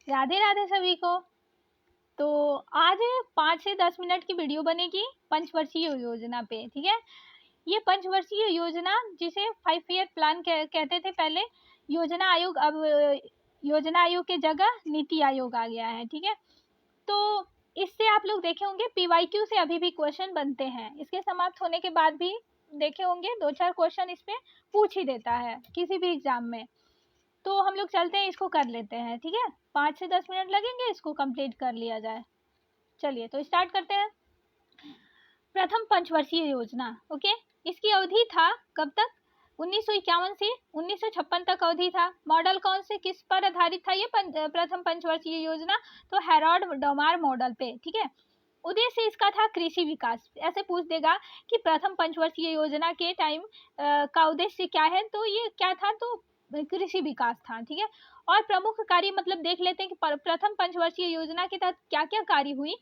राधे राधे सभी को। तो आज 5 से 10 मिनट की वीडियो बनेगी पंचवर्षीय योजना पे, ठीक है। ये पंचवर्षीय योजना जिसे 5 ईयर प्लान कहते थे पहले, योजना आयोग अब योजना आयोग के जगह नीति आयोग आ गया है, ठीक है। तो इससे आप लोग देखे होंगे PYQ से अभी भी क्वेश्चन बनते हैं, इसके समाप्त होने के बाद भी देखे होंगे 2-4 क्वेश्चन इस पे पूछ ही देता है किसी भी एग्जाम में। तो हम लोग चलते हैं, इसको कर लेते हैं, ठीक है। 5 से 10 मिनट लगेंगे, इसको कंप्लीट कर लिया जाए। चलिए तो स्टार्ट करते हैं। प्रथम पंचवर्षीय योजना, ओके। इसकी अवधि था कब तक? 1951 से 1956 तक अवधि था। मॉडल कौन से किस पर आधारित था ये प्रथम पंचवर्षीय योजना? तो हेरोल्ड डोमार मॉडल पे, ठीक है। उद्देश्य इसका था कृषि विकास। ऐसे पूछ देगा कि प्रथम पंचवर्षीय योजना के टाइम का उद्देश्य क्या है, तो ये क्या था? तो कृषि विकास था, ठीक है। और प्रमुख कार्य मतलब देख लेते हैं कि प्रथम पंचवर्षीय योजना के तहत क्या क्या कार्य हुई।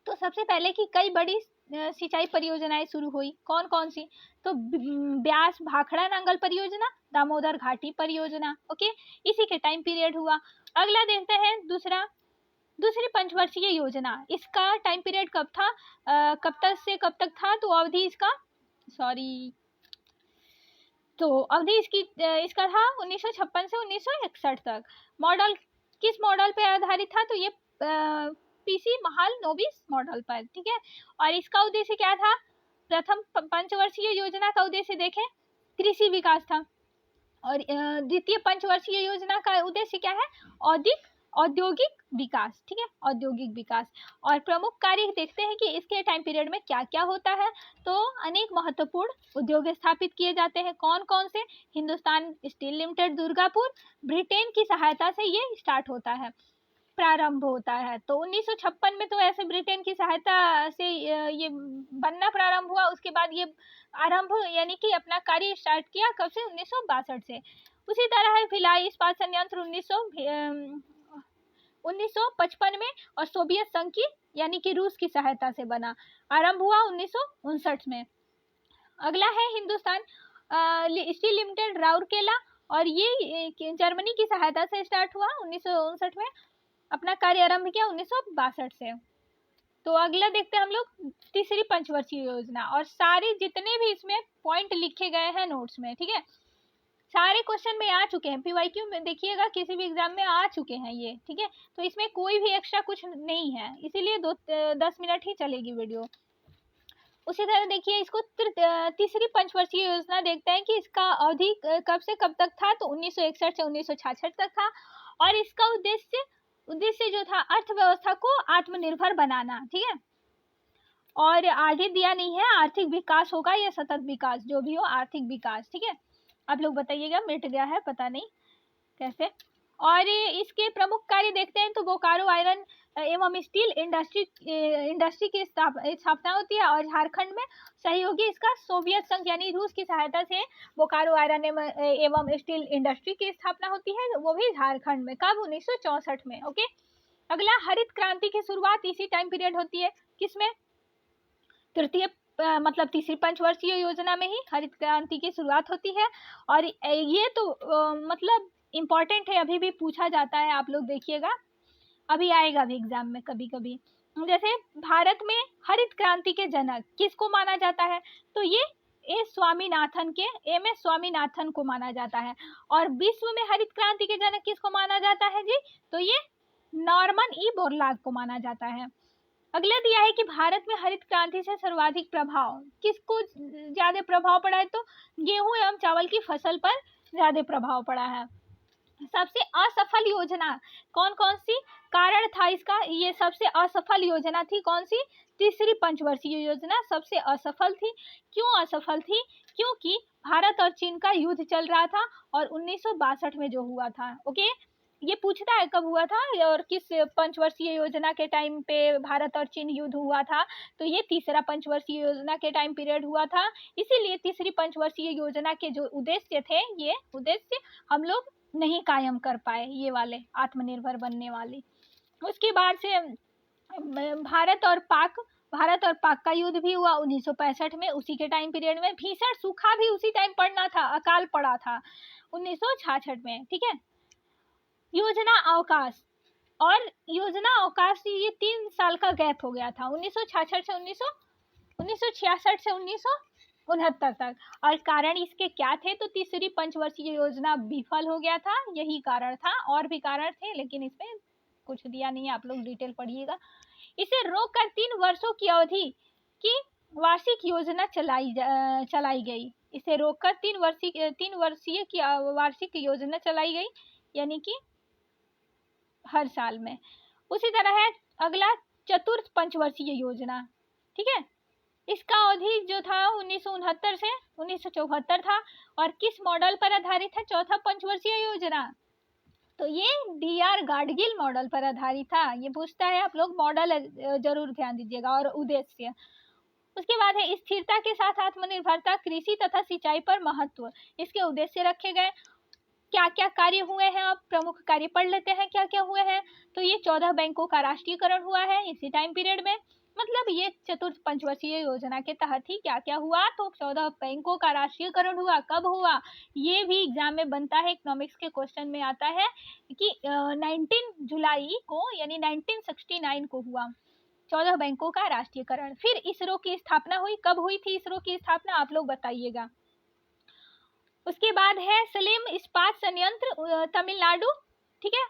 तो सबसे पहले कि कई बड़ी सिंचाई परियोजनाएं शुरू हुई। कौन कौन सी? तो ब्यास भाखड़ा नांगल परियोजना, दामोदर घाटी परियोजना, ओके। इसी के टाइम पीरियड हुआ। अगला देखते हैं दूसरी पंचवर्षीय योजना। इसका टाइम पीरियड कब था? कब तक से कब तक था? तो अवधि इसका अवधि इसका था 1956 से 1961 तक। मॉडल किस मॉडल पे आधारित था? तो ये PC महालनोबिस मॉडल पर, ठीक है। और इसका उद्देश्य क्या था? प्रथम पंचवर्षीय योजना का उद्देश्य देखें, कृषि विकास था। और द्वितीय पंचवर्षीय योजना का उद्देश्य क्या है? औद्योगिक विकास, ठीक है, औद्योगिक विकास। और प्रमुख कार्य देखते हैं कि इसके टाइम पीरियड में क्या क्या होता है। तो अनेक महत्वपूर्ण उद्योग स्थापित किए जाते हैं। कौन कौन से? Hindustan steel limited Durgapur, Britain की सहायता से ये स्टार्ट होता है, प्रारंभ होता है। तो 1956 में तो ऐसे ब्रिटेन की सहायता से ये बनना प्रारंभ हुआ। उसके बाद ये आरंभ यानी कि अपना कार्य स्टार्ट किया कब से? 1962 से। उसी तरह है भिलाई इस्पात संयंत्र 1955 में, और सोवियत संघ की यानी कि रूस की सहायता से बना, आरंभ हुआ 1959 में। अगला है हिंदुस्तान स्टील लिमिटेड राउरकेला, और ये जर्मनी की सहायता से स्टार्ट हुआ 1959 में, अपना कार्य आरंभ किया 1962 से। तो अगला देखते हैं हम लोग तीसरी पंचवर्षीय योजना। और सारे जितने भी इसमें पॉइंट लिखे गए हैं नोट्स में, ठीक है, सारे क्वेश्चन में आ चुके हैं। PYQ में देखिएगा किसी भी एग्जाम में आ चुके हैं ये, ठीक है। तो इसमें कोई भी एक्स्ट्रा कुछ नहीं है, इसीलिए 10 मिनट ही चलेगी वीडियो। उसी तरह देखिए इसको तीसरी पंचवर्षीय योजना देखते हैं कि इसका अवधि कब से कब तक था। तो 1961 से 1966 तक था। और इसका उद्देश्य जो था अर्थव्यवस्था को आत्मनिर्भर बनाना, ठीक है। और आगे दिया नहीं है आर्थिक विकास होगा या सतत विकास, जो भी हो आर्थिक विकास, ठीक है। आप लोग बताइएगा, मिट गया है पता नहीं कैसे। और इसके प्रमुख कार्य देखते हैं तो बोकारो आयरन एवं स्टील इंडस्ट्री की स्थापना होती है। और झारखंड में सहयोगी इसका सोवियत संघ यानी रूस की सहायता से बोकारो आयरन एवं स्टील इंडस्ट्री की स्थापना होती है, वो भी झारखंड में। कब? 1964 में, ओके। अगला हरित क्रांति की शुरुआत इसी टाइम पीरियड होती है। किसमें? मतलब तीसरी पंचवर्षीय योजना में ही हरित क्रांति की शुरुआत होती है। और ये तो मतलब इम्पोर्टेंट है, अभी भी पूछा जाता है, आप लोग देखिएगा, अभी आएगा भी एग्जाम में कभी कभी। जैसे भारत में हरित क्रांति के जनक किसको माना जाता है? तो ये एम एस स्वामीनाथन को माना जाता है। और विश्व में हरित क्रांति के जनक किसको माना जाता है जी? तो ये नॉर्मन ई बोरलाग को माना जाता है। अगला दिया है कि भारत में हरित क्रांति से सर्वाधिक प्रभाव किसको ज्यादा प्रभाव पड़ा है? तो गेहूं एवं चावल की फसल पर ज्यादा प्रभाव पड़ा है। सबसे असफल योजना कौन कौन सी? कारण था इसका, ये सबसे असफल योजना थी कौन सी? तीसरी पंचवर्षीय योजना सबसे असफल थी। क्यों असफल थी? क्योंकि भारत और चीन का युद्ध चल रहा था, और 1962 में जो हुआ था, ओके। ये पूछता है कब हुआ था और किस पंचवर्षीय योजना के टाइम पे भारत और चीन युद्ध हुआ था। तो ये तीसरा पंचवर्षीय योजना के टाइम पीरियड हुआ था। इसीलिए तीसरी पंचवर्षीय योजना के जो उद्देश्य थे, ये उद्देश्य हम लोग नहीं कायम कर पाए, ये वाले आत्मनिर्भर बनने वाले। उसके बाद से भारत और पाक का युद्ध भी हुआ 1965 में। उसी के टाइम पीरियड में भीषण सूखा भी उसी टाइम पड़ना था, अकाल पड़ा था 1966 में, ठीक है। योजना अवकाश और योजना अवकाश से ये 3 साल का गैप हो गया था, 1966 से 1966 से 1969 तक। और कारण इसके क्या थे, तो तीसरी पंचवर्षीय योजना विफल हो गया था, यही कारण था। और भी कारण थे लेकिन इसमें कुछ दिया नहीं है, आप लोग डिटेल पढ़िएगा। इसे रोककर 3 वर्षों की अवधि की वार्षिक योजना चलाई गई। इसे रोककर 3 वर्षीय की वार्षिक योजना चलाई गई, यानी कि हर साल में। उसी तरह है अगला चतुर्थ पंचवर्षीय योजना, ठीक है। इसका अवधि जो था 1969 से 1974 था और किस मॉडल पर आधारित है, चौथा पंचवर्षीय योजना, तो ये DR गाडगिल मॉडल पर आधारित था। ये पूछता है, आप लोग मॉडल जरूर ध्यान दीजिएगा और उद्देश्य। उसके बाद है स्थिरता के साथ आत्मनिर्भरता, कृषि तथा सिंचाई पर महत्व। इसके उद्देश्य रखे गए। क्या क्या कार्य हुए हैं, अब प्रमुख कार्य पढ़ लेते हैं क्या क्या हुए हैं। तो ये 14 बैंकों का राष्ट्रीयकरण हुआ है इसी टाइम पीरियड में। मतलब ये चतुर्थ पंचवर्षीय योजना के तहत ही क्या क्या हुआ, तो 14 बैंकों का राष्ट्रीयकरण हुआ। कब हुआ, ये भी एग्जाम में बनता है, इकोनॉमिक्स के क्वेश्चन में आता है कि 19 जुलाई को यानी 1969 को हुआ 14 बैंकों का राष्ट्रीयकरण। फिर इसरो की स्थापना हुई। कब हुई थी इसरो की स्थापना, आप लोग बताइएगा। उसके बाद है सलेम इस्पात संयंत्र तमिलनाडु, ठीक है,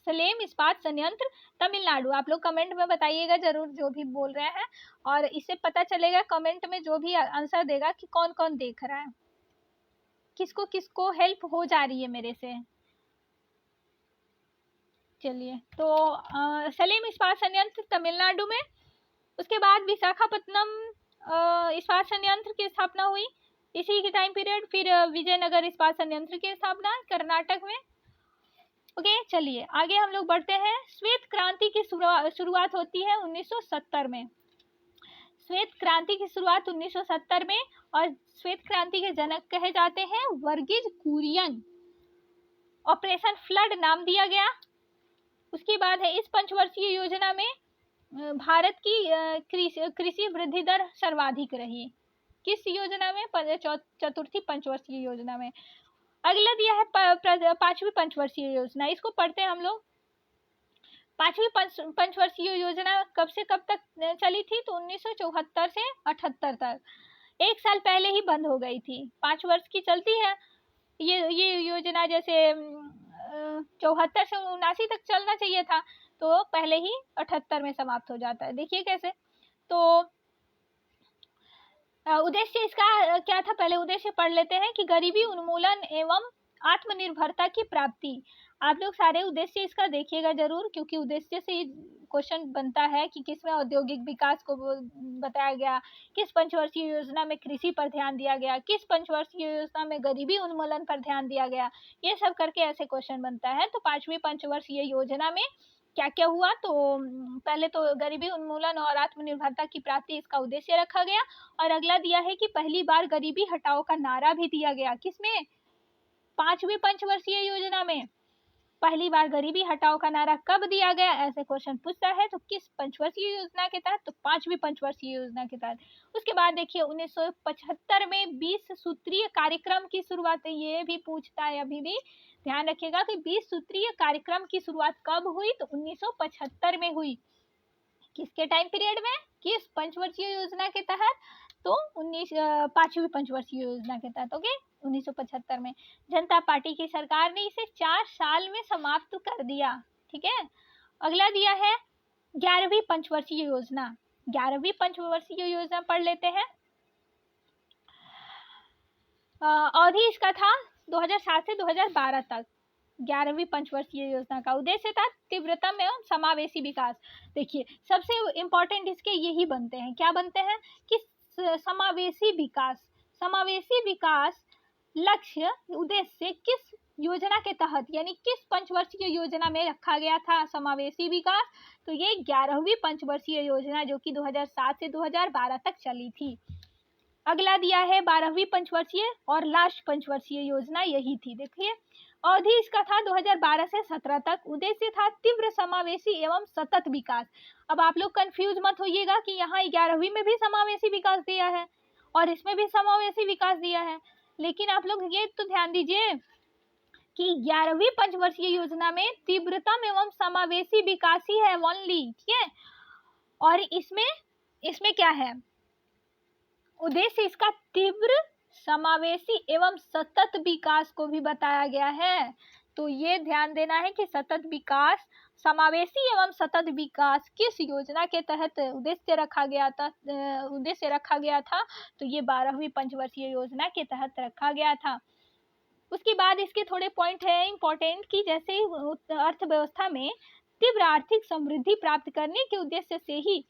सलेम इस्पात संयंत्र तमिलनाडु। आप लोग कमेंट में बताइएगा जरूर जो भी बोल रहे हैं, और इससे पता चलेगा कमेंट में जो भी आंसर देगा कि कौन कौन देख रहा है, किसको किसको हेल्प हो जा रही है मेरे से। चलिए, तो सलेम इस्पात संयंत्र तमिलनाडु में। उसके बाद विशाखापत्तनम इस्पात संयंत्र की स्थापना हुई इसी के टाइम पीरियड। फिर विजयनगर इस्पात संयंत्र की स्थापना कर्नाटक में। ओके, चलिए आगे हम लोग बढ़ते हैं। श्वेत क्रांति की शुरुआत होती है 1970 में। श्वेत क्रांति की शुरुआत 1970 में, और श्वेत क्रांति के जनक कहे जाते हैं वर्गीज कुरियन। ऑपरेशन फ्लड नाम दिया गया। उसके बाद है इस पंचवर्षीय योजना में भारत की कृषि वृद्धि दर सर्वाधिक रही। किस योजना में, चतुर्थी पंचवर्षीय योजना में। अगला दिया है पांचवी पंचवर्षीय योजना, इसको पढ़ते हैं हम लोग। पांचवी पंचवर्षीय योजना कब से कब तक चली थी, तो 1974 से 78 तक। 1 साल पहले ही बंद हो गई थी। 5 वर्ष की चलती है ये योजना। जैसे 74 से 79 तक चलना चाहिए था, तो पहले ही 78 में समाप्त हो जाता है। देखिए कैसे। तो उद्देश्य इसका क्या था, पहले उद्देश्य पढ़ लेते हैं कि गरीबी उन्मूलन एवं आत्मनिर्भरता की प्राप्ति। आप लोग सारे उद्देश्य इसका देखिएगा जरूर, क्योंकि उद्देश्य से क्वेश्चन बनता है कि किसमें औद्योगिक विकास को बताया गया, किस पंचवर्षीय योजना में कृषि पर ध्यान दिया गया, किस पंचवर्षीय योजना में गरीबी उन्मूलन पर ध्यान दिया गया। ये सब करके ऐसे क्वेश्चन बनता है। तो 5वीं पंचवर्षीय योजना में क्या क्या हुआ, तो पहले तो गरीबी उन्मूलन और आत्मनिर्भरता की प्राप्ति इसका उद्देश्य रखा गया। और अगला दिया है कि पहली बार गरीबी हटाओ का नारा भी दिया गया। किसमें, 5वीं पंचवर्षीय योजना में पहली बार गरीबी हटाओ का नारा कब दिया गया, ऐसे क्वेश्चन पूछता है। तो किस पंचवर्षीय योजना के तहत, तो 5वीं पंचवर्षीय योजना के तहत। उसके बाद देखिए 1975 में 20 सूत्रीय कार्यक्रम की शुरुआत, ये भी पूछता है अभी भी, ध्यान रखिएगा कि 20 सूत्रीय कार्यक्रम की शुरुआत कब हुई, तो 1975 में हुई। किसके टाइम पीरियड में, किस पंचवर्षीय योजना के तहत, तो 5वीं पंचवर्षीय योजना के तहत। ओके, 1975 में। जनता पार्टी की सरकार ने इसे 4 साल में समाप्त कर दिया, ठीक है। अगला दिया है 11वीं पंचवर्षीय योजना। 11वीं पंचवर्षीय योजना पढ़ लेते हैं। अवधि इसका था 2007 से 2012 तक। 11वीं पंचवर्षीय योजना का उद्देश्य था तीव्रतम एवं समावेशी विकास। देखिए सबसे इम्पोर्टेंट इसके यही बनते हैं, क्या बनते हैं कि समावेशी विकास। समावेशी विकास लक्ष्य उद्देश्य किस योजना के तहत, यानी किस पंचवर्षीय योजना में रखा गया था समावेशी विकास, तो ये 11वीं पंचवर्षीय योजना जो कि 2007 से 2012 तक चली थी। अगला दिया है 12वीं पंचवर्षीय और लास्ट पंचवर्षीय योजना यही थी। देखिए अवधि इसका था 2012 से 17 तक। उद्देश्य था तीव्र समावेशी एवं सतत विकास। अब आप लोग कंफ्यूज मत होइएगा कि यहाँ 11वीं में भी समावेशी विकास दिया है और इसमें भी समावेशी विकास दिया है, लेकिन आप लोग ये तो ध्यान दीजिए कि 11वीं पंचवर्षीय योजना में तीव्रतम एवं समावेशी विकास ही है ओनली, ठीक है। और इसमें क्या है, उद्देश्य इसका तीव्र, समावेशी एवं सतत विकास को भी बताया गया है। तो ये ध्यान देना है कि सतत विकास, समावेशी एवं सतत विकास किस योजना के तहत उद्देश्य रखा गया था, तो ये 12वीं पंचवर्षीय योजना के तहत रखा गया था। उसके बाद इसके थोड़े पॉइंट है इम्पोर्टेंट, कि जैसे अर्थव्यवस्था में तीव्र आर्थिक समृद्धि प्राप्त करने के उद्देश्य से ही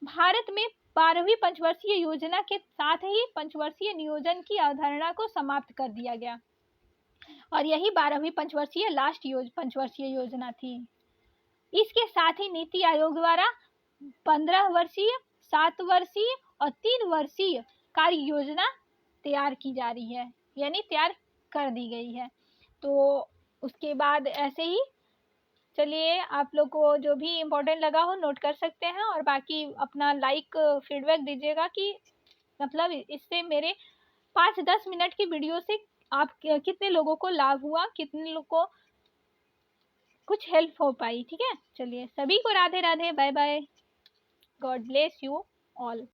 भारत में 12वीं पंचवर्षीय योजना के साथ ही पंचवर्षीय नियोजन की अवधारणा को समाप्त कर दिया गया, और यही 12वीं पंचवर्षीय पंचवर्षीय योजना थी। इसके साथ ही नीति आयोग द्वारा 15 वर्षीय, 7 वर्षीय और 3 वर्षीय कार्य योजना तैयार की जा रही है, यानी तैयार कर दी गई है। तो उसके बाद ऐसे ही चलिए, आप लोग को जो भी इम्पोर्टेंट लगा हो नोट कर सकते हैं, और बाकी अपना लाइक फीडबैक दीजिएगा कि मतलब इससे मेरे 5-10 मिनट की वीडियो से आप कितने लोगों को लाभ हुआ, कितने लोगों को कुछ हेल्प हो पाई, ठीक है। चलिए, सभी को Radhe Radhe, bye bye, God bless you all.